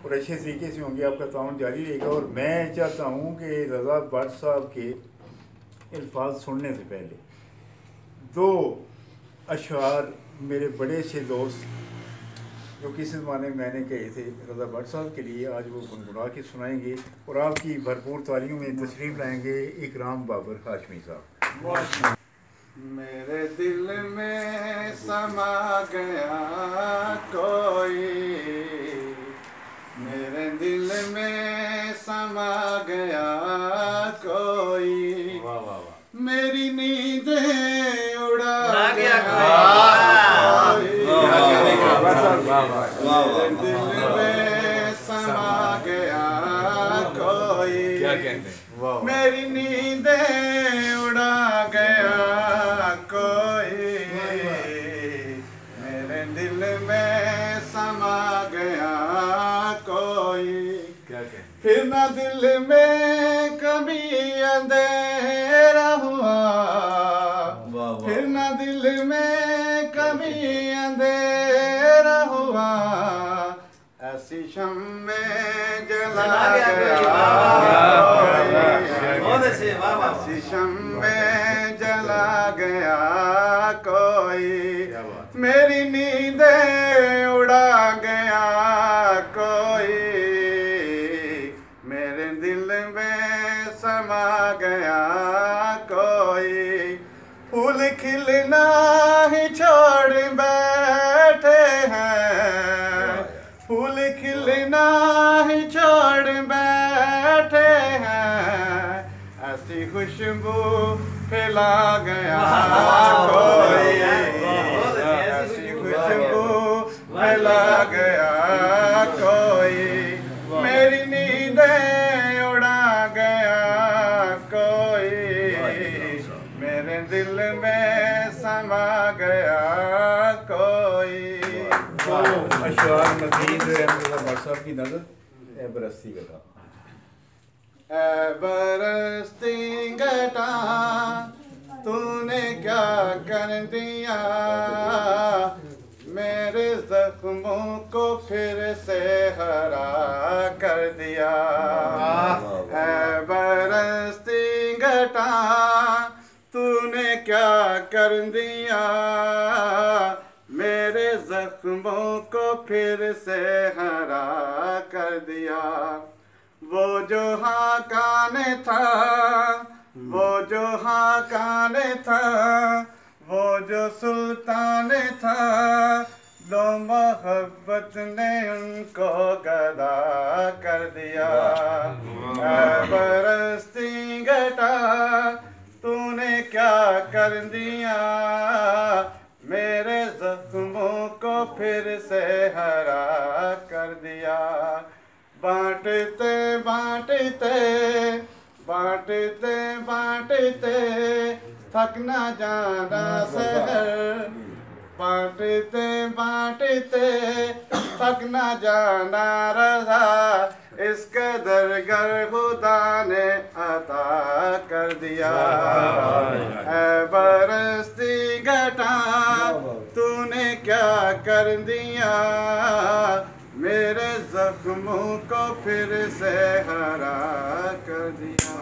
और अच्छे तरीके से होंगे, आपका ताउन जारी रहेगा। और मैं चाहता हूँ कि रज़ा भट्ट साहब के अल्फाज सुनने से पहले दो अशआर मेरे बड़े से दोस्त जो किस ज़माने में मैंने कहे थे रज़ा भट्ट साहब के लिए, आज वो गुनगुना के सुनाएंगे और आपकी भरपूर तालियों में तशरीफ़ लाएंगे इकराम बाबर हाशमी साहब। मेरे दिल में समा गया कोई, मेरे दिल में समा गया कोई, मेरी नींदें उड़ा गया कोई, मेरे दिल में समा गया कोई, मेरी नींदें उड़ा गया कोई, मेरे दिल में समा गया कोई, फिर न दिल में कभी अंधेरा हुआ, फिर न दिल में कभी अंधेरा हुआ, ऐसी शम्मे जला गया, ऐसी शम्मे जला गया कोई, मेरी नींदें उड़ा गया कोई, मेरे दिल में समा गया कोई, फूल खिलना ही छोड़ बैठे हैं, फूल खिलना ही छोड़ बैठे हैं, ऐसी खुशबू फैला गया कोई, ऐसी खुशबू फैला गया कोई, मेरी नींदें उड़ा गया कोई, मेरे दिल में समा गया कोई। अशआर मज़ीद रज़ा भट्ट साहब की नज़र ए बरस्ती का बरस्ती घटा तूने क्या कर दिया, मेरे जख्मों को फिर से हरा कर दिया, बरस्ती घटा तूने क्या कर दिया, मेरे जख्मों को फिर से हरा कर दिया, वो जो हाकान था, वो जो हाकान था, वो जो सुल्तान था, लो मोहब्बत ने उनको गदा कर दिया, बरस्ती घटा तूने क्या कर दिया, मेरे जख्मों को फिर से हरा कर दिया, बांटते बांटते बांटते बांटते थक न जाना सहर, बांटते बांटते थक न जाना रज़ा, इस कदर गर खुदा ने अता कर दिया, ऐ बरस्ती घटा तूने क्या कर दिया, मेरे जख्मों को फिर से हरा कर दिया।